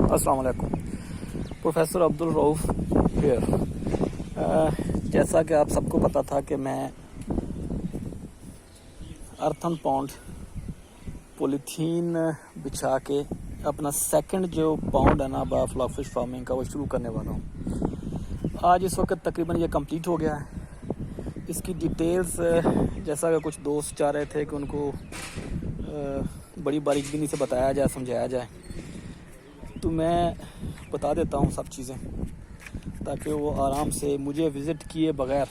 अस्सलाम वालेकुम। Professor Abdul Rauf here. जैसा कि आप सबको पता था कि मैं अर्थन पॉन्ड पॉलीथीन बिछा के अपना सेकंड जो पॉन्ड है ना फ्लॉक फिश फार्मिंग का वो शुरू करने वाला हूँ। आज इस वक्त तकरीबन ये कंप्लीट हो गया है। इसकी डिटेल्स जैसा कि कुछ दोस्त चाह रहे थे कि उनको बड़ी बारीकी से बताया जाए, समझाया जाए, तो मैं बता देता हूँ सब चीज़ें ताकि वो आराम से मुझे विज़िट किए बगैर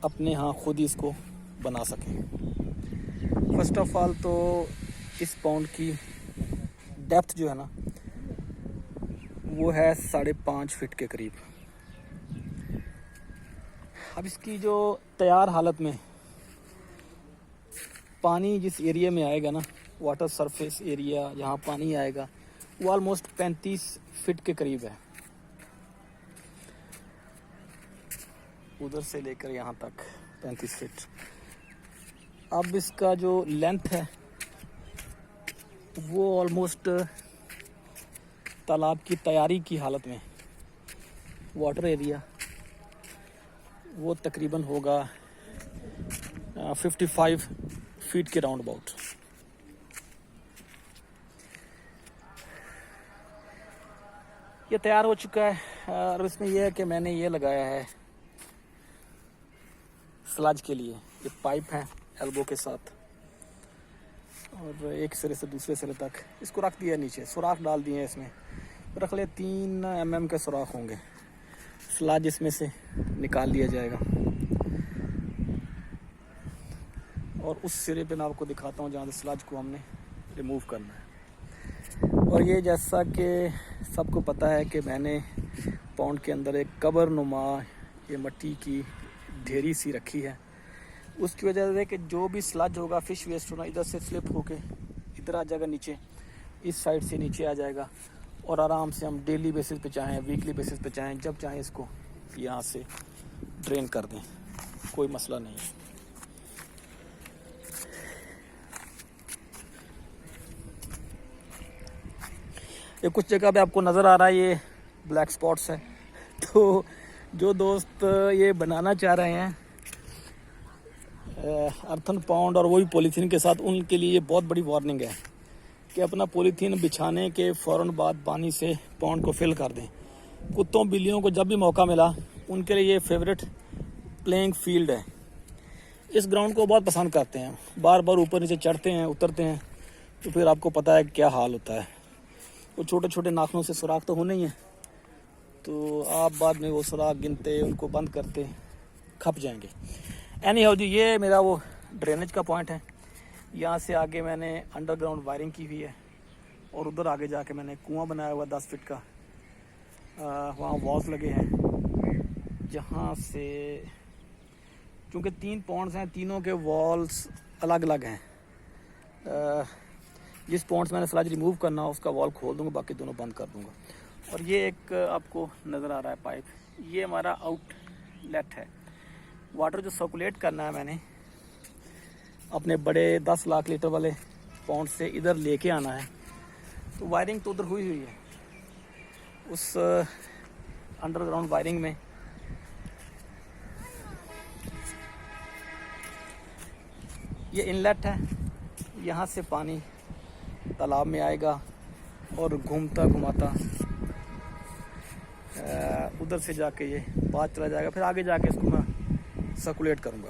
अपने यहाँ खुद ही इसको बना सकें। फर्स्ट ऑफ ऑल तो इस पॉन्ड की डेप्थ जो है ना वो है 5.5 फीट के करीब। अब इसकी जो तैयार हालत में पानी जिस एरिया में आएगा ना, वाटर सरफेस एरिया जहाँ पानी आएगा वो ऑलमोस्ट 35 फीट के करीब है, उधर से लेकर यहाँ तक 35 फीट। अब इसका जो लेंथ है वो ऑलमोस्ट तालाब की तैयारी की हालत में वाटर एरिया वो तकरीबन होगा 55 फीट के राउंड अबाउट। ये तैयार हो चुका है और इसमें यह है कि मैंने ये लगाया है स्लज के लिए। ये पाइप है एल्बो के साथ और एक सिरे से दूसरे सिरे तक इसको रख दिया, नीचे सुराख डाल दिए हैं। इसमें रख ले 3 mm के सुराख होंगे। स्लज इसमें से निकाल लिया जाएगा और उस सिरे पे मैं आपको दिखाता हूँ जहाँ से स्लज को हमने रिमूव करना है। और ये जैसा कि सबको पता है कि मैंने पॉन्ड के अंदर एक कबर नुमा ये मिट्टी की ढेरी सी रखी है। उसकी वजह से कि जो भी स्लज होगा, फिश वेस्ट होना, इधर से स्लिप होके इधर आ जाएगा नीचे, इस साइड से नीचे आ जाएगा और आराम से हम डेली बेसिस पे चाहें, वीकली बेसिस पे चाहें, जब चाहें इसको यहाँ से ड्रेन कर दें, कोई मसला नहीं है। ये कुछ जगह पे आपको नज़र आ रहा है ये ब्लैक स्पॉट्स है, तो जो दोस्त ये बनाना चाह रहे हैं अर्थन पॉन्ड और वही पॉलीथीन के साथ, उनके लिए ये बहुत बड़ी वार्निंग है कि अपना पॉलीथीन बिछाने के फ़ौरन बाद पानी से पॉन्ड को फिल कर दें। कुत्तों बिल्लियों को जब भी मौका मिला उनके लिए ये फेवरेट प्लेइंग फील्ड है। इस ग्राउंड को बहुत पसंद करते हैं, बार बार ऊपर नीचे चढ़ते हैं, उतरते हैं, तो फिर आपको पता है क्या हाल होता है। वो छोटे छोटे नाखूनों से सुराख तो होने ही हैं, तो आप बाद में वो सुराख गिनते, उनको बंद करते खप जाएंगे। एनी हाउ जी, ये मेरा वो ड्रेनेज का पॉइंट है। यहाँ से आगे मैंने अंडरग्राउंड वायरिंग की हुई है और उधर आगे जाके मैंने कुआं बनाया हुआ 10 फीट का। वहाँ वॉल्स लगे हैं जहाँ से, चूँकि 3 पॉन्ड्स हैं, तीनों के वॉल्स अलग अलग हैं। जिस पॉन्ड से मैंने स्लज रिमूव करना है उसका वॉल खोल दूंगा, बाकी दोनों बंद कर दूंगा। और ये एक आपको नज़र आ रहा है पाइप, ये हमारा आउटलेट है। वाटर जो सर्कुलेट करना है मैंने अपने बड़े 10 लाख लीटर वाले पॉन्ड से इधर लेके आना है, तो वायरिंग तो उधर हुई हुई है उस अंडरग्राउंड वायरिंग में। ये इनलेट है, यहाँ से पानी तालाब में आएगा और घूमता घुमाता उधर से जाके ये बाहर चला जाएगा, फिर आगे जाके इसको मैं सर्कुलेट करूँगा।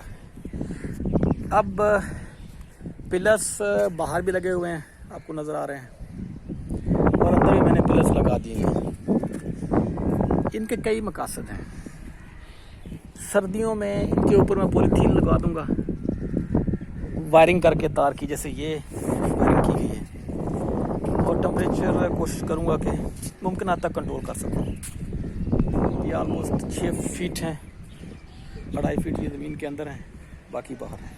अब पिलर्स बाहर भी लगे हुए हैं, आपको नज़र आ रहे हैं, और अंदर भी मैंने पिलर्स लगा दिए हैं। इनके कई मकासद हैं। सर्दियों में इनके ऊपर मैं पॉलीथीन लगा दूँगा वायरिंग करके तार की, जैसे ये वायरिंग की गई है, और टेम्परेचर कोशिश करूँगा कि मुमकिन हद तक कंट्रोल कर सकूँ। ये ऑलमोस्ट 6 फीट हैं, 2.5 फीट ये ज़मीन के अंदर हैं, बाकी बाहर हैं।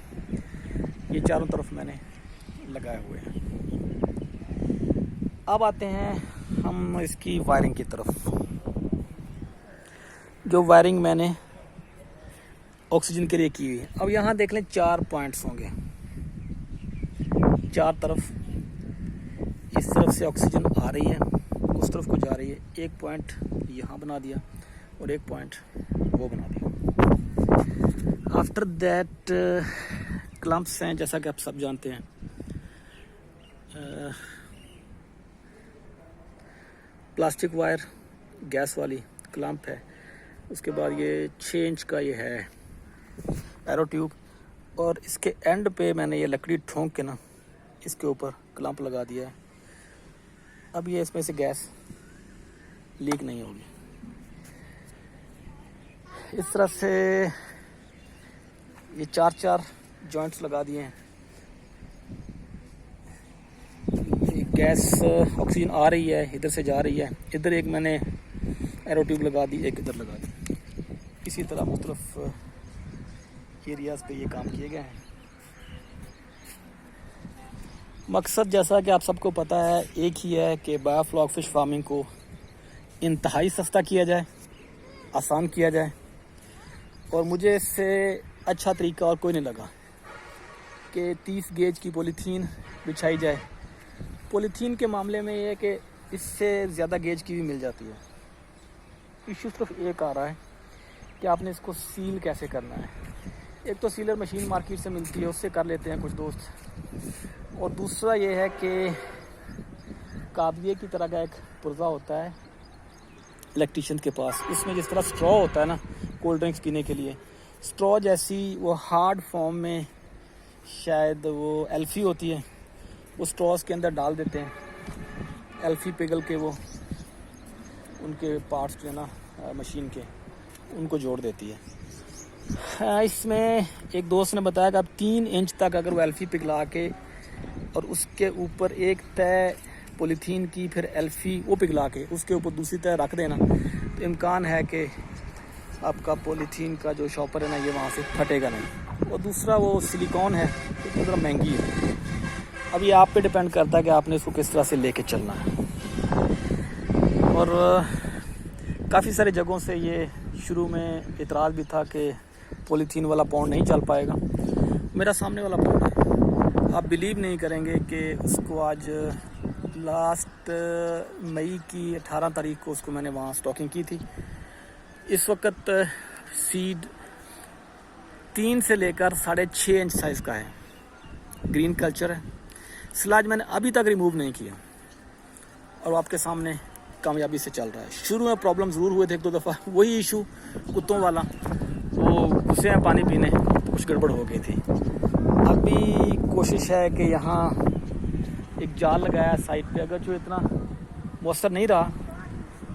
ये चारों तरफ मैंने लगाए हुए हैं। अब आते हैं हम इसकी वायरिंग की तरफ। जो वायरिंग मैंने ऑक्सीजन के लिए की हुई है, अब यहाँ देख लें 4 पॉइंट्स होंगे 4 तरफ। इस तरफ से ऑक्सीजन आ रही है, उस तरफ को जा रही है। एक पॉइंट यहाँ बना दिया और एक पॉइंट वो बना दिया। आफ्टर दैट क्लम्प्स हैं, जैसा कि आप सब जानते हैं। प्लास्टिक वायर गैस वाली क्लम्प है। उसके बाद ये 6 इंच का ये है एरो ट्यूब, और इसके एंड पे मैंने ये लकड़ी ठोंक के ना इसके ऊपर क्लम्प लगा दिया है। अब ये इसमें से गैस लीक नहीं होगी। इस तरह से ये 4 जॉइंट्स लगा दिए हैं। ये गैस ऑक्सीजन आ रही है, इधर से जा रही है। इधर एक मैंने एरो ट्यूब लगा दी, एक इधर लगा दी। इसी तरह मुख्तलिफ एरियाज़ पे ये काम किए गए हैं। मकसद जैसा कि आप सबको पता है एक ही है कि बायोफ्लॉक फ़िश फार्मिंग को इंतहाई सस्ता किया जाए, आसान किया जाए। और मुझे इससे अच्छा तरीका और कोई नहीं लगा कि 30 गेज की पॉलीथीन बिछाई जाए। पॉलीथीन के मामले में ये है कि इससे ज़्यादा गेज की भी मिल जाती है। इशू सिर्फ एक आ रहा है कि आपने इसको सील कैसे करना है। एक तो सीलर मशीन मार्केट से मिलती है, उससे कर लेते हैं कुछ दोस्त। और दूसरा ये है कि काबिये की तरह का एक पुर्जा होता है इलेक्ट्रीशियन के पास। इसमें जिस तरह स्ट्रॉ होता है ना कोल्ड ड्रिंक्स पीने के लिए, स्ट्रॉ जैसी वो हार्ड फॉर्म में शायद वो एल्फी होती है, वो स्ट्रॉस के अंदर डाल देते हैं। एल्फी पिघल के वो उनके पार्ट्स जो है ना मशीन के, उनको जोड़ देती है। इसमें एक दोस्त ने बताया कि आप 3 इंच तक अगर वो एल्फी पिघला के और उसके ऊपर एक तय पॉलीथीन की फिर एल्फी वो पिघला के उसके ऊपर दूसरी तय रख देना, तो इम्कान है कि आपका पॉलीथीन का जो शॉपर है ना ये वहाँ से फटेगा नहीं। और दूसरा वो सिलिकॉन है, तो ज़रा महंगी है। अब ये आप पे डिपेंड करता है कि आपने इसको किस तरह से लेके चलना है। और काफ़ी सारी जगहों से ये शुरू में इतराज़ भी था कि पॉलीथीन वाला पौंड नहीं चल पाएगा। मेरा सामने वाला पौंड है, आप बिलीव नहीं करेंगे कि उसको आज लास्ट मई की 18 तारीख को उसको मैंने वहाँ स्टॉकिंग की थी। इस वक्त सीड 3 से लेकर 6.5 इंच साइज़ का है, ग्रीन कल्चर है। स्लज मैंने अभी तक रिमूव नहीं किया और आपके सामने कामयाबी से चल रहा है। शुरू में प्रॉब्लम ज़रूर हुए थे 1-2 दफ़ा, वही इशू कुत्तों वाला, वो घुसे हैं पानी पीने, तो कुछ गड़बड़ हो गई थी। अभी कोशिश है कि यहाँ एक जाल लगाया साइड पे, अगर जो इतना मौसर नहीं रहा,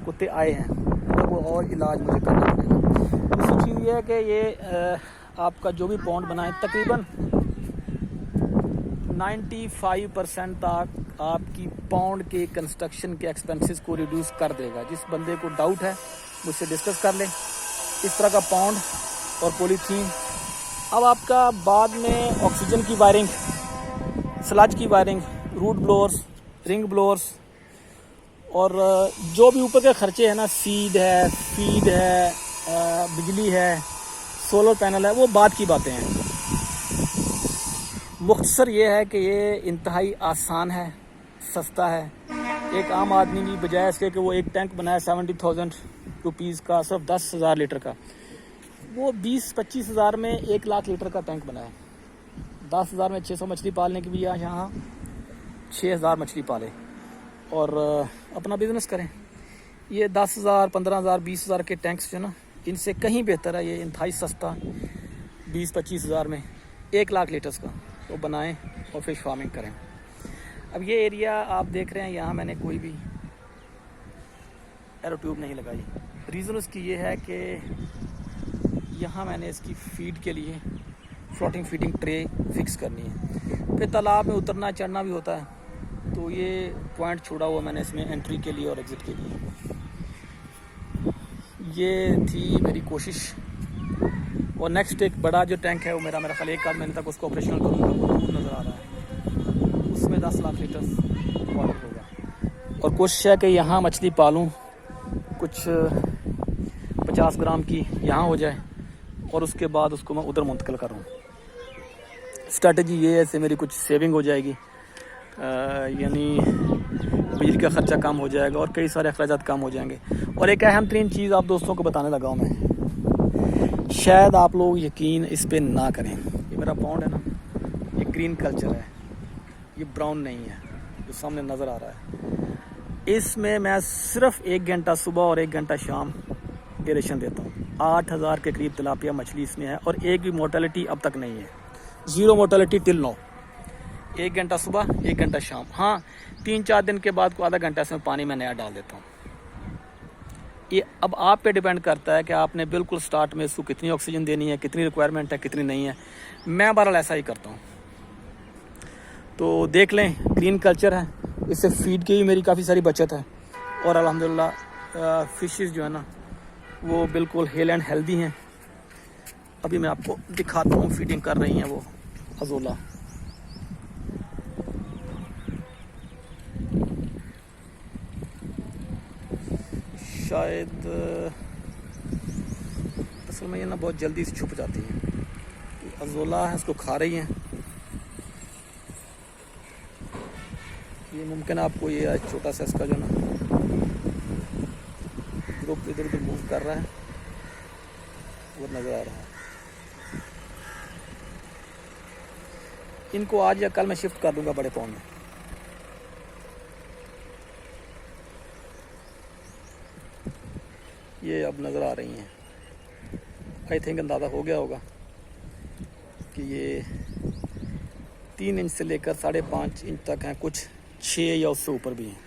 कुत्ते आए हैं तो वो और इलाज मुझे करना पड़ेगा। दूसरी चीज़ ये है कि ये आपका जो भी पौंड बनाए तकरीबन 95% तक आपकी पौंड के कंस्ट्रक्शन के एक्सपेंसेस को रिड्यूस कर देगा। जिस बंदे को डाउट है मुझसे डिस्कस कर ले। इस तरह का पौंड और पॉलीथीन। अब आपका बाद में ऑक्सीजन की वायरिंग, स्लज की wiring, root blowers, ring blowers और जो भी ऊपर के खर्चे हैं ना, सीड है, फीड है, बिजली है, सोलर पैनल है, वो बाद की बातें हैं। मुख्तसर ये है कि ये इंतहाई आसान है, सस्ता है। एक आम आदमी की बजाय इसके कि वो एक टैंक बनाया 70,000 रुपीज़ का, सिर्फ 10,000 लीटर का, वो 20-25 हज़ार में 1 लाख लीटर का टैंक बनाया। 10,000 में 600 मछली पालने की भी यहाँ 6,000 मछली पाले और अपना बिज़नेस करें। ये 10,000, 15,000, 20,000 के टैंक्स जो ना, इनसे कहीं बेहतर है ये इंतहाई सस्ता 20-25 हज़ार में 1 लाख लीटर्स का तो बनाएं और फिश फार्मिंग करें। अब ये एरिया आप देख रहे हैं, यहाँ मैंने कोई भी एरो ट्यूब नहीं लगाई। रीज़न उसकी ये है कि यहाँ मैंने इसकी फीड के लिए फ्लोटिंग फीडिंग ट्रे फिक्स करनी है। फिर तालाब में उतरना चढ़ना भी होता है, तो ये पॉइंट छोड़ा हुआ मैंने इसमें एंट्री के लिए और एग्ज़िट के लिए। ये थी मेरी कोशिश। और नेक्स्ट एक बड़ा जो टैंक है वो मेरा ख्याल 1 आध महीने तक उसको ऑपरेशनल करूँगा, वो दूर नज़र आ रहा है। उसमें 10 लाख लीटर वाटर होगा। और कोशिश है कि यहाँ मछली पालूँ, कुछ 50 ग्राम की यहाँ हो जाए और उसके बाद उसको मैं उधर मुंतकिल करूँ। स्ट्रैटेजी ये है, इससे मेरी कुछ सेविंग हो जाएगी। यानी बिजली का खर्चा कम हो जाएगा और कई सारे अखराजात कम हो जाएंगे। और एक अहम तरीन चीज़ आप दोस्तों को बताने लगा हूँ मैं, शायद आप लोग यकीन इस पर ना करें। ये मेरा पॉन्ड है ना, ये ग्रीन कल्चर है, ये ब्राउन नहीं है जो सामने नज़र आ रहा है। इसमें मैं सिर्फ 1 घंटा सुबह और 1 घंटा शाम एरेशन देता हूँ। 8000 के करीब तिलापिया मछली इसमें है और एक भी मोर्टेलिटी अब तक नहीं है, 0 मोर्टेलिटी टिल नो। 1 घंटा सुबह 1 घंटा शाम। हाँ, 3-4 दिन के बाद को आधा घंटा इसमें पानी मैं नया डाल देता हूँ। ये अब आप पे डिपेंड करता है कि आपने बिल्कुल स्टार्ट में इसको कितनी ऑक्सीजन देनी है, कितनी रिक्वायरमेंट है, कितनी नहीं है। मैं बहरहाल ऐसा ही करता हूँ। तो देख लें, ग्रीन कल्चर है, इससे फीड की भी मेरी काफ़ी सारी बचत है और अल्हम्दुलिल्लाह फिशेस जो है ना वो बिल्कुल हेल एंड हेल्दी हैं। अभी मैं आपको दिखाता हूँ फीडिंग कर रही हैं वो अज़ोला। शायद असल में ये ना बहुत जल्दी से छुप जाती हैं। अज़ोला है, इसको खा रही हैं। ये मुमकिन है आपको ये छोटा सा इसका जो ना ग्रुप इधर उधर मूव कर रहा है वो नज़र आ रहा है। इनको आज या कल मैं शिफ्ट कर दूंगा बड़े पॉन्ड में। ये अब नज़र आ रही हैं। आई थिंक अंदाज़ा हो गया होगा कि ये 3 इंच से लेकर 5.5 इंच तक हैं, कुछ 6 या उससे ऊपर भी हैं।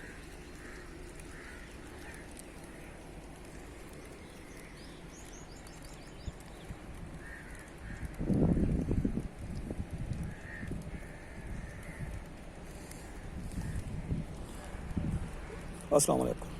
अस्सलाम वालेकुम।